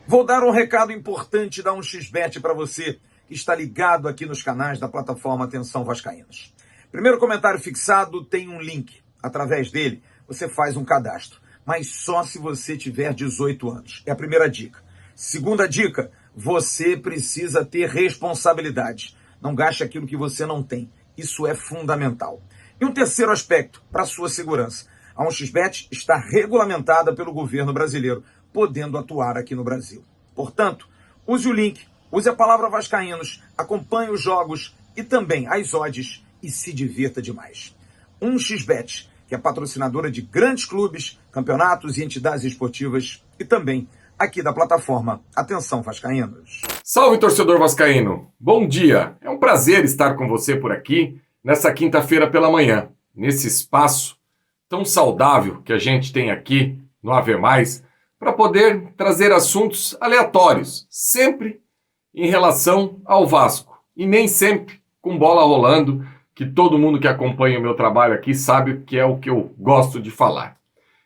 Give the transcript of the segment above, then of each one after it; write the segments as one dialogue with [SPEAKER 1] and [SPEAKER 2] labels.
[SPEAKER 1] Vou dar um recado importante da 1xBet para você que está ligado aqui nos canais da plataforma Atenção Vascaínos. Primeiro comentário fixado tem um link. Através dele, você faz um cadastro, mas só se você tiver 18 anos. É a primeira dica. Segunda dica, você precisa ter responsabilidade. Não gaste aquilo que você não tem. Isso é fundamental. E um terceiro aspecto, para a sua segurança. A 1xBet está regulamentada pelo governo brasileiro, podendo atuar aqui no Brasil. Portanto, use o link, use a palavra Vascaínos, acompanhe os jogos e também as odds e se divirta demais. 1xBet, que é patrocinadora de grandes clubes, campeonatos e entidades esportivas e também aqui da plataforma Atenção Vascaínos.
[SPEAKER 2] Salve, torcedor vascaíno! Bom dia! É um prazer estar com você por aqui nessa quinta-feira pela manhã, nesse espaço tão saudável que a gente tem aqui no Ave Mais, para poder trazer assuntos aleatórios, sempre em relação ao Vasco, e nem sempre com bola rolando, que todo mundo que acompanha o meu trabalho aqui sabe que é o que eu gosto de falar.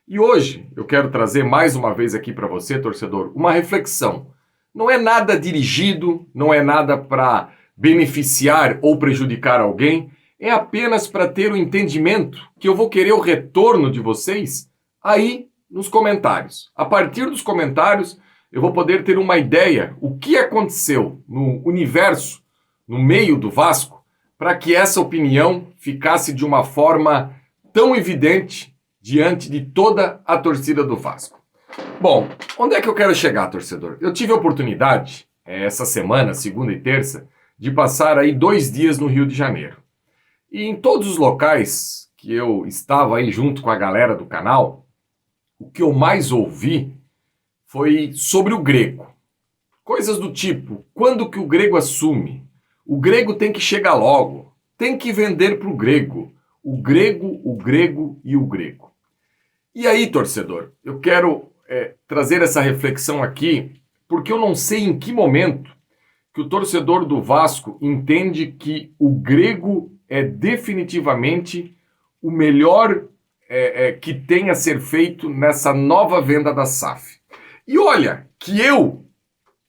[SPEAKER 2] E hoje eu quero trazer mais uma vez aqui para você, torcedor, uma reflexão. Não é nada dirigido, não é nada para beneficiar ou prejudicar alguém, é apenas para ter o entendimento que eu vou querer o retorno de vocês aí nos comentários. A partir dos comentários, eu vou poder ter uma ideia o que aconteceu no universo, no meio do Vasco, para que essa opinião ficasse de uma forma tão evidente diante de toda a torcida do Vasco. Bom, onde é que eu quero chegar, torcedor? Eu tive a oportunidade, essa semana, segunda e terça, de passar aí 2 dias no Rio de Janeiro. E em todos os locais que eu estava aí junto com a galera do canal, o que eu mais ouvi foi sobre o Grego. Coisas do tipo, quando que o Grego assume? O Grego tem que chegar logo. Tem que vender para o Grego. O Grego e o Grego. E aí, torcedor, eu quero trazer essa reflexão aqui, porque eu não sei em que momento que o torcedor do Vasco entende que o Grego é definitivamente o melhor que tem a ser feito nessa nova venda da SAF. E olha, que eu,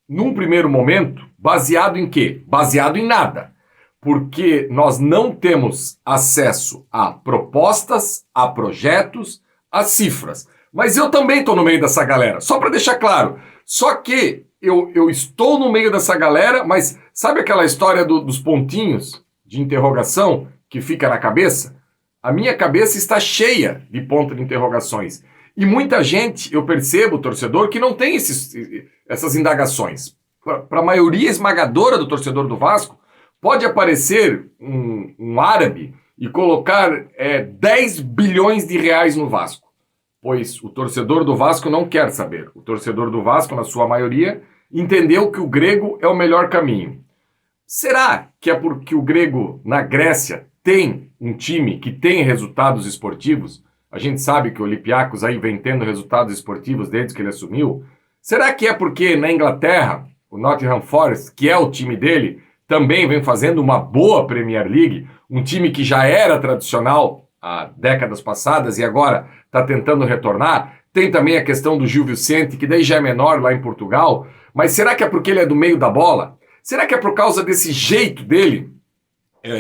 [SPEAKER 2] num primeiro momento, baseado em quê? Baseado em nada. Porque nós não temos acesso a propostas, a projetos, a cifras. Mas eu também estou no meio dessa galera, só para deixar claro. Só que eu estou no meio dessa galera, mas sabe aquela história dos pontinhos de interrogação que fica na cabeça? A minha cabeça está cheia de pontos de interrogações. E muita gente, eu percebo, torcedor, que não tem essas indagações. Para a maioria esmagadora do torcedor do Vasco, pode aparecer um árabe e colocar 10 bilhões de reais no Vasco. Pois o torcedor do Vasco não quer saber. O torcedor do Vasco, na sua maioria, entendeu que o Grego é o melhor caminho. Será que é porque o Grego, na Grécia, tem um time que tem resultados esportivos? A gente sabe que o Olympiacos aí vem tendo resultados esportivos desde que ele assumiu. Será que é porque na Inglaterra, o Nottingham Forest, que é o time dele, também vem fazendo uma boa Premier League, um time que já era tradicional há décadas passadas e agora está tentando retornar? Tem também a questão do Gil Vicente, que daí já é menor lá em Portugal. Mas será que é porque ele é do meio da bola? Será que é por causa desse jeito dele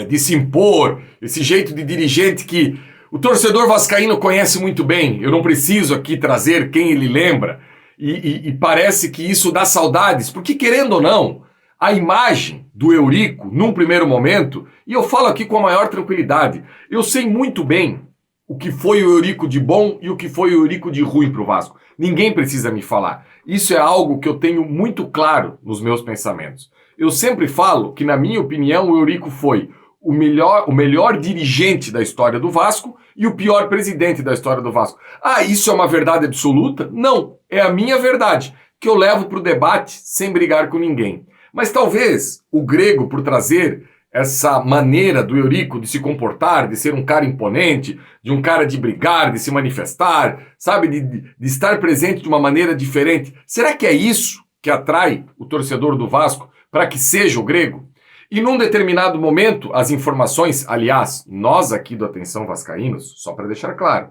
[SPEAKER 2] de se impor, esse jeito de dirigente que o torcedor vascaíno conhece muito bem? Eu não preciso aqui trazer quem ele lembra. E parece que isso dá saudades, porque querendo ou não, a imagem do Eurico, num primeiro momento, e eu falo aqui com a maior tranquilidade, eu sei muito bem o que foi o Eurico de bom e o que foi o Eurico de ruim para o Vasco. Ninguém precisa me falar. Isso é algo que eu tenho muito claro nos meus pensamentos. Eu sempre falo que, na minha opinião, o Eurico foi o melhor dirigente da história do Vasco e o pior presidente da história do Vasco. Ah, isso é uma verdade absoluta? Não, é a minha verdade, que eu levo para o debate sem brigar com ninguém. Mas talvez o Grego, por trazer essa maneira do Eurico de se comportar, de ser um cara imponente, de um cara de brigar, de se manifestar, sabe, de estar presente de uma maneira diferente. Será que é isso que atrai o torcedor do Vasco para que seja o Grego? E num determinado momento, as informações, aliás, nós aqui do Atenção Vascaínos, só para deixar claro,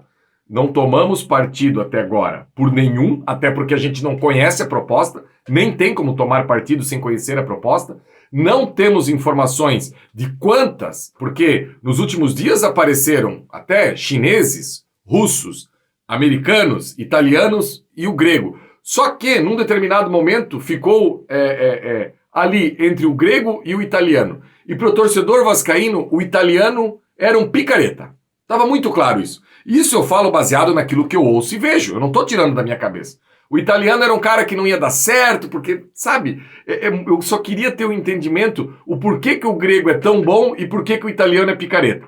[SPEAKER 2] não tomamos partido até agora por nenhum, até porque a gente não conhece a proposta, nem tem como tomar partido sem conhecer a proposta. Não temos informações de quantas, porque nos últimos dias apareceram até chineses, russos, americanos, italianos e o grego. Só que, num determinado momento, ficou ali entre o grego e o italiano. E para o torcedor vascaíno, o italiano era um picareta. Estava muito claro isso. Isso eu falo baseado naquilo que eu ouço e vejo. Eu não estou tirando da minha cabeça. O italiano era um cara que não ia dar certo, porque, sabe, eu só queria ter um entendimento o porquê que o grego é tão bom e porquê que o italiano é picareta.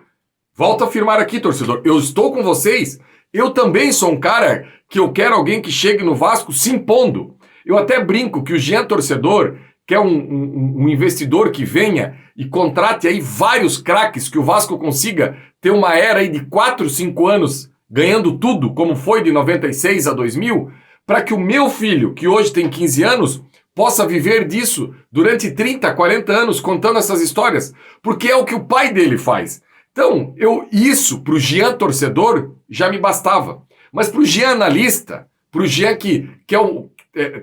[SPEAKER 2] Volto a afirmar aqui, torcedor, eu estou com vocês. Eu também sou um cara que eu quero alguém que chegue no Vasco se impondo. Eu até brinco que o Jean Torcedor quer um investidor que venha e contrate aí vários craques, que o Vasco consiga ter uma era aí de 4, 5 anos ganhando tudo, como foi de 96 a 2000, para que o meu filho, que hoje tem 15 anos, possa viver disso durante 30, 40 anos contando essas histórias, porque é o que o pai dele faz. Então, isso para o Jean torcedor já me bastava. Mas para o Jean analista, para o Jean que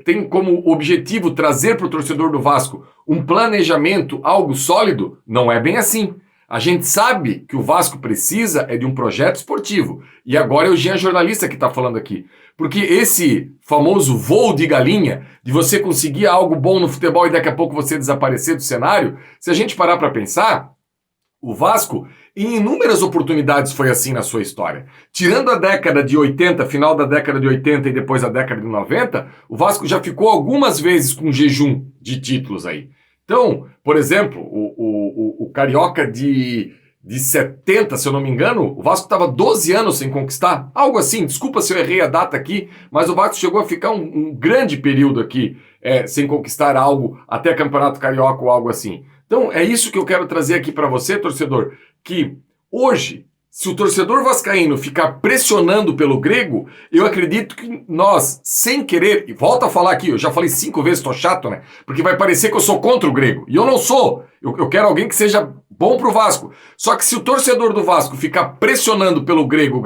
[SPEAKER 2] tem como objetivo trazer para o torcedor do Vasco um planejamento, algo sólido, não é bem assim. A gente sabe que o Vasco precisa de um projeto esportivo. E agora é o Jean jornalista que está falando aqui. Porque esse famoso voo de galinha, de você conseguir algo bom no futebol e daqui a pouco você desaparecer do cenário, se a gente parar para pensar, o Vasco, em inúmeras oportunidades foi assim na sua história. Tirando a década de 80, final da década de 80 e depois a década de 90, o Vasco já ficou algumas vezes com jejum de títulos aí. Então, por exemplo, o Carioca de 70, se eu não me engano, o Vasco estava 12 anos sem conquistar. Algo assim, desculpa se eu errei a data aqui, mas o Vasco chegou a ficar um grande período aqui sem conquistar algo, até Campeonato Carioca ou algo assim. Então, é isso que eu quero trazer aqui para você, torcedor, que hoje, se o torcedor vascaíno ficar pressionando pelo grego, eu acredito que nós, sem querer, e volto a falar aqui, eu já falei 5 vezes, tô chato, né? Porque vai parecer que eu sou contra o grego, e eu não sou. Eu quero alguém que seja bom pro Vasco. Só que se o torcedor do Vasco ficar pressionando pelo grego,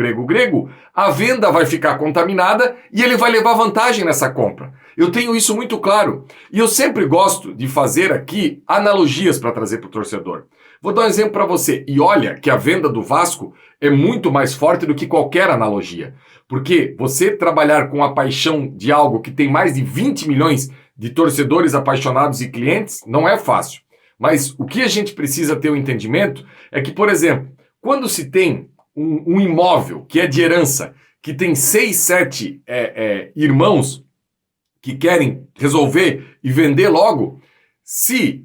[SPEAKER 2] a venda vai ficar contaminada e ele vai levar vantagem nessa compra. Eu tenho isso muito claro. E eu sempre gosto de fazer aqui analogias para trazer para o torcedor. Vou dar um exemplo para você. E olha que a venda do Vasco é muito mais forte do que qualquer analogia. Porque você trabalhar com a paixão de algo que tem mais de 20 milhões de torcedores apaixonados e clientes não é fácil. Mas o que a gente precisa ter um entendimento é que, por exemplo, quando se tem um imóvel que é de herança, que tem 6, 7 irmãos que querem resolver e vender logo, se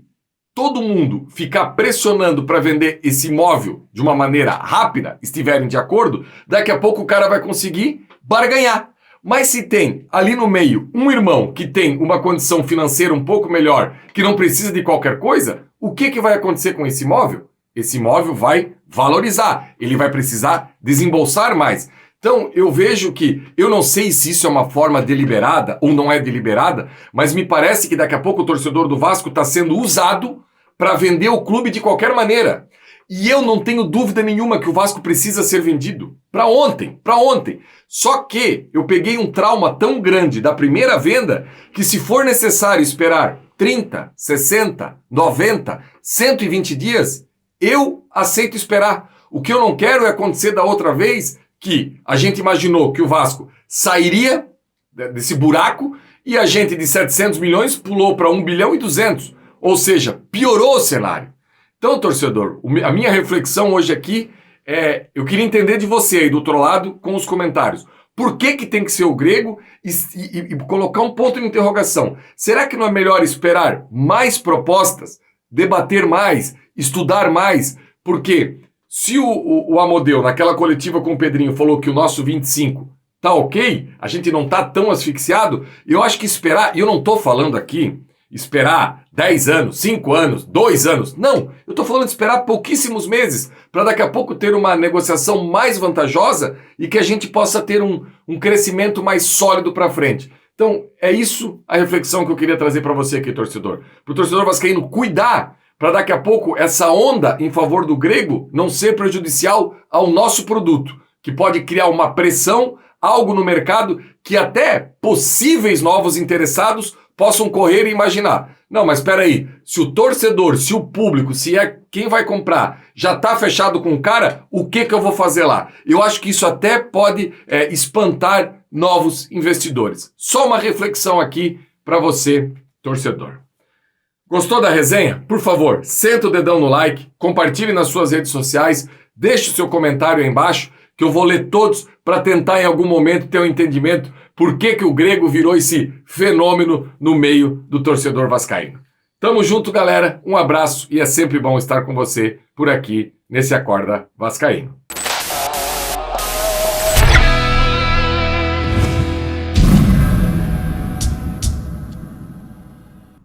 [SPEAKER 2] todo mundo ficar pressionando para vender esse imóvel de uma maneira rápida, estiverem de acordo, daqui a pouco o cara vai conseguir barganhar. Mas se tem ali no meio um irmão que tem uma condição financeira um pouco melhor, que não precisa de qualquer coisa, o que vai acontecer com esse imóvel? Esse imóvel vai valorizar, ele vai precisar desembolsar mais. Então, eu vejo que, eu não sei se isso é uma forma deliberada ou não é deliberada, mas me parece que daqui a pouco o torcedor do Vasco está sendo usado para vender o clube de qualquer maneira. E eu não tenho dúvida nenhuma que o Vasco precisa ser vendido. Para ontem. Só que eu peguei um trauma tão grande da primeira venda que se for necessário esperar 30, 60, 90, 120 dias, eu aceito esperar. O que eu não quero é acontecer da outra vez que a gente imaginou que o Vasco sairia desse buraco e a gente de 700 milhões pulou para 1 bilhão e 200. Ou seja, piorou o cenário. Então, torcedor, a minha reflexão hoje aqui é, eu queria entender de você aí do outro lado com os comentários. Por que tem que ser o grego e colocar um ponto de interrogação? Será que não é melhor esperar mais propostas, debater mais, estudar mais? Porque se o Amodeu, naquela coletiva com o Pedrinho, falou que o nosso 25 tá ok, a gente não tá tão asfixiado, eu acho que esperar, e eu não tô falando aqui esperar 10 anos, 5 anos, 2 anos. Não, eu estou falando de esperar pouquíssimos meses para daqui a pouco ter uma negociação mais vantajosa e que a gente possa ter um crescimento mais sólido para frente. Então, é isso a reflexão que eu queria trazer para você aqui, torcedor. Para o torcedor vascaíno cuidar, para daqui a pouco essa onda em favor do grego não ser prejudicial ao nosso produto, que pode criar uma pressão, algo no mercado que até possíveis novos interessados possam correr e imaginar. Não, mas espera aí, se o torcedor, se o público, se é quem vai comprar, já está fechado com o cara, o que eu vou fazer lá? Eu acho que isso até pode espantar novos investidores. Só uma reflexão aqui para você, torcedor. Gostou da resenha? Por favor, senta o dedão no like, compartilhe nas suas redes sociais, deixe o seu comentário aí embaixo, que eu vou ler todos para tentar em algum momento ter um entendimento por que o grego virou esse fenômeno no meio do torcedor vascaíno. Tamo junto, galera. Um abraço e é sempre bom estar com você por aqui nesse Acorda Vascaíno.